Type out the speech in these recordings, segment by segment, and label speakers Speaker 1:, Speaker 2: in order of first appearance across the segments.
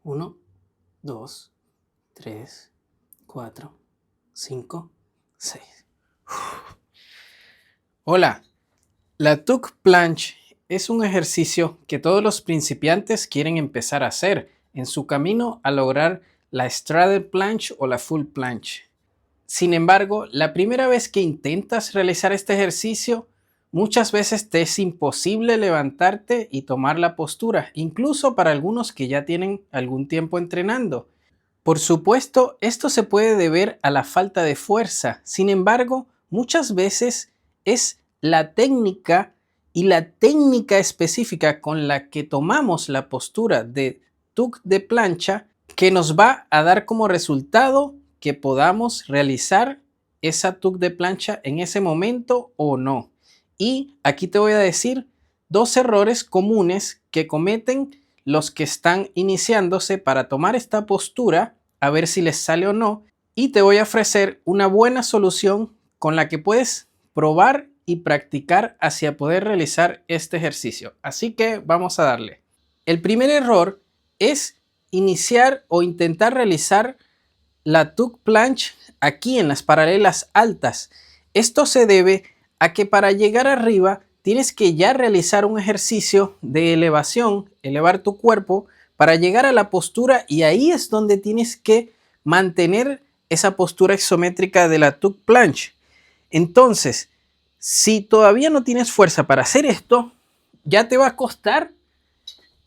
Speaker 1: 1, 2, 3, 4, 5, 6. Hola, la tuck planche es un ejercicio que todos los principiantes quieren empezar a hacer en su camino a lograr la straddle planche o la full planche. Sin embargo, la primera vez que intentas realizar este ejercicio, muchas veces te es imposible levantarte y tomar la postura, incluso para algunos que ya tienen algún tiempo entrenando. Por supuesto, esto se puede deber a la falta de fuerza. Sin embargo, muchas veces es la técnica y la técnica específica con la que tomamos la postura de tuck de plancha que nos va a dar como resultado que podamos realizar esa tuck de plancha en ese momento o no. Y aquí te voy a decir dos errores comunes que cometen los que están iniciándose para tomar esta postura, a ver si les sale o no, y te voy a ofrecer una buena solución con la que puedes probar y practicar hacia poder realizar este ejercicio. Así que vamos a darle. El primer error es iniciar o intentar realizar la tuck planche aquí en las paralelas altas. Esto se debe a que para llegar arriba tienes que ya realizar un ejercicio de elevación, elevar tu cuerpo para llegar a la postura, y ahí es donde tienes que mantener esa postura isométrica de la tuck planche. Entonces, si todavía no tienes fuerza para hacer esto, ya te va a costar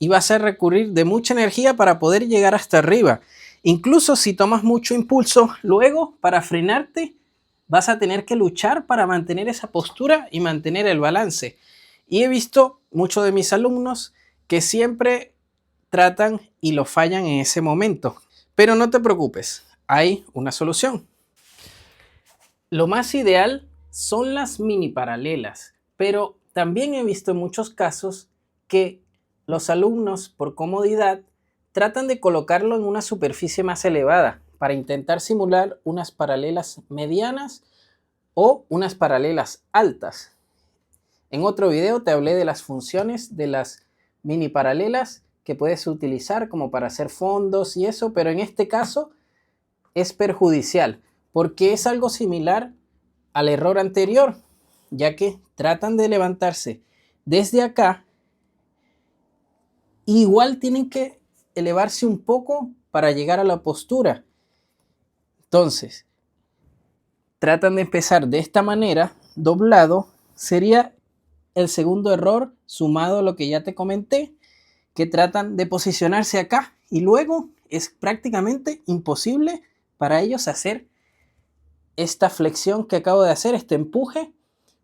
Speaker 1: y vas a recurrir de mucha energía para poder llegar hasta arriba. Incluso si tomas mucho impulso, luego para frenarte vas a tener que luchar para mantener esa postura y mantener el balance. Y he visto muchos de mis alumnos que siempre tratan y lo fallan en ese momento. Pero no te preocupes, hay una solución. Lo más ideal son las mini paralelas, pero también he visto en muchos casos que los alumnos, por comodidad, tratan de colocarlo en una superficie más elevada para intentar simular unas paralelas medianas o unas paralelas altas. En otro video te hablé de las funciones de las mini paralelas que puedes utilizar como para hacer fondos y eso, pero en este caso es perjudicial porque es algo similar al error anterior, ya que tratan de levantarse desde acá. Igual tienen que elevarse un poco para llegar a la postura. Entonces, tratan de empezar de esta manera, doblado. Sería el segundo error sumado a lo que ya te comenté, que tratan de posicionarse acá y luego es prácticamente imposible para ellos hacer esta flexión que acabo de hacer, este empuje,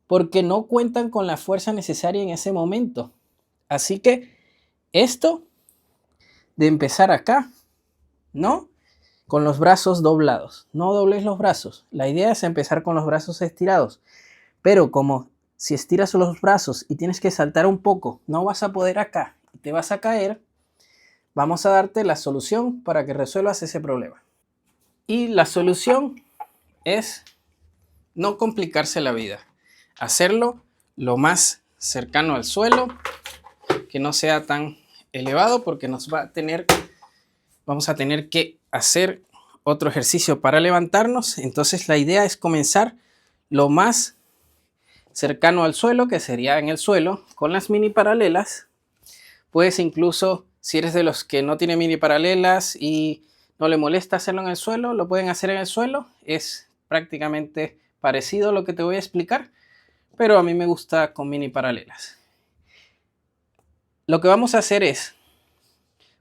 Speaker 1: porque no cuentan con la fuerza necesaria en ese momento. Así que esto de empezar acá, ¿no? Con los brazos doblados. No dobles los brazos. La idea es empezar con los brazos estirados. Pero como si estiras los brazos y tienes que saltar un poco, no vas a poder acá y te vas a caer, vamos a darte la solución para que resuelvas ese problema. Y la solución es no complicarse la vida. Hacerlo lo más cercano al suelo, que no sea tan elevado, porque vamos a tener que hacer otro ejercicio para levantarnos. Entonces la idea es comenzar lo más cercano al suelo, que sería en el suelo, con las mini paralelas. Puedes incluso, si eres de los que no tiene mini paralelas y no le molesta hacerlo en el suelo, lo pueden hacer en el suelo. Es prácticamente parecido a lo que te voy a explicar, pero a mí me gusta con mini paralelas. Lo que vamos a hacer es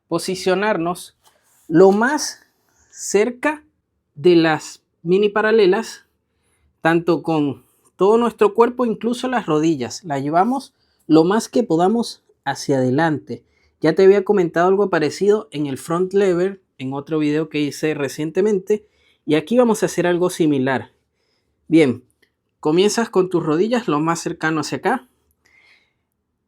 Speaker 1: posicionarnos lo más cerca de las mini paralelas, tanto con todo nuestro cuerpo, incluso las rodillas. La llevamos lo más que podamos hacia adelante. Ya te había comentado algo parecido en el front lever, en otro video que hice recientemente, y aquí vamos a hacer algo similar. Bien, comienzas con tus rodillas lo más cercano hacia acá.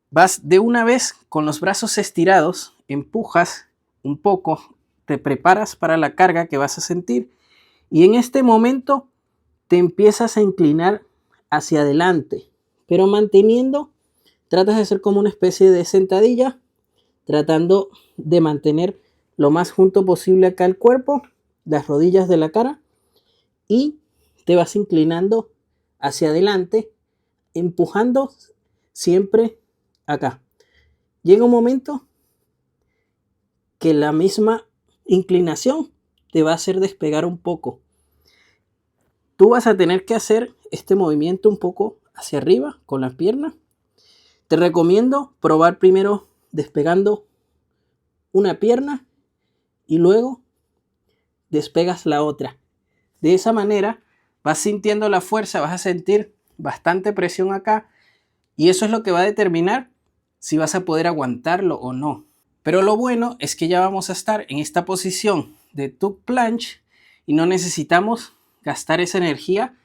Speaker 1: Vas de una vez con los brazos estirados, empujas un poco, te preparas para la carga que vas a sentir y en este momento te empiezas a inclinar hacia adelante, pero manteniendo, tratas de hacer como una especie de sentadilla, tratando de mantener lo más junto posible acá al cuerpo, las rodillas de la cara, y te vas inclinando hacia adelante, empujando siempre acá. Llega un momento que la misma inclinación te va a hacer despegar un poco. Tú vas a tener que hacer este movimiento un poco hacia arriba con las piernas. Te recomiendo probar primero despegando una pierna y luego despegas la otra. De esa manera vas sintiendo la fuerza, vas a sentir bastante presión acá y eso es lo que va a determinar si vas a poder aguantarlo o no. Pero lo bueno es que ya vamos a estar en esta posición de tuck planche y no necesitamos gastar esa energía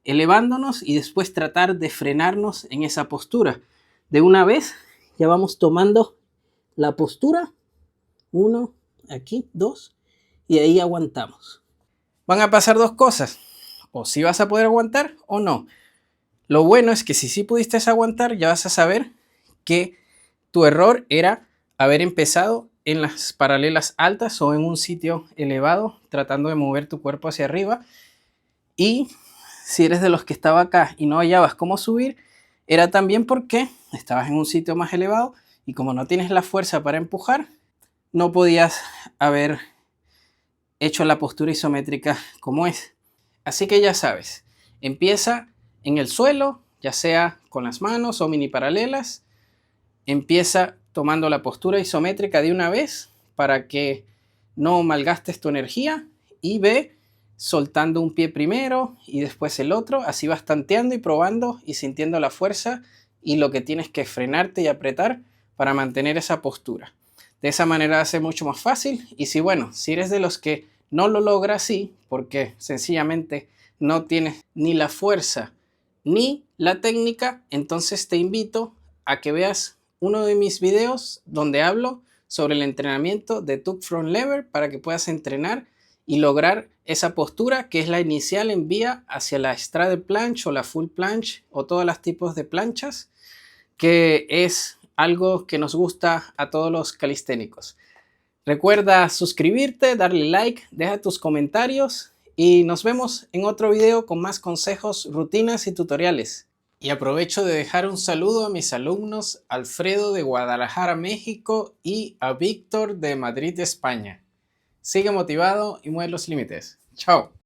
Speaker 1: elevándonos y después tratar de frenarnos en esa postura. De una vez ya vamos tomando la postura. 1, aquí, 2, y ahí aguantamos. Van a pasar dos cosas, o si vas a poder aguantar o no. Lo bueno es que si sí pudiste aguantar, ya vas a saber que tu error era haber empezado en las paralelas altas o en un sitio elevado, tratando de mover tu cuerpo hacia arriba. Y si eres de los que estaba acá y no hallabas cómo subir, era también porque estabas en un sitio más elevado y como no tienes la fuerza para empujar, no podías haber hecho la postura isométrica como es. Así que ya sabes, empieza en el suelo, ya sea con las manos o mini paralelas. Empieza tomando la postura isométrica de una vez para que no malgastes tu energía y ve soltando un pie primero y después el otro. Así vas tanteando y probando y sintiendo la fuerza y lo que tienes que frenarte y apretar para mantener esa postura. De esa manera hace mucho más fácil. Y si eres de los que no lo logra así, porque sencillamente no tienes ni la fuerza ni la técnica, entonces te invito a que veas uno de mis videos donde hablo sobre el entrenamiento de tuck front lever para que puedas entrenar y lograr esa postura que es la inicial en vía hacia la straddle planche o la full planche o todos los tipos de planchas, que es algo que nos gusta a todos los calisténicos. Recuerda suscribirte, darle like, deja tus comentarios y nos vemos en otro video con más consejos, rutinas y tutoriales. Y aprovecho de dejar un saludo a mis alumnos Alfredo de Guadalajara, México y a Víctor de Madrid, España. Sigue motivado y mueve los límites. Chao.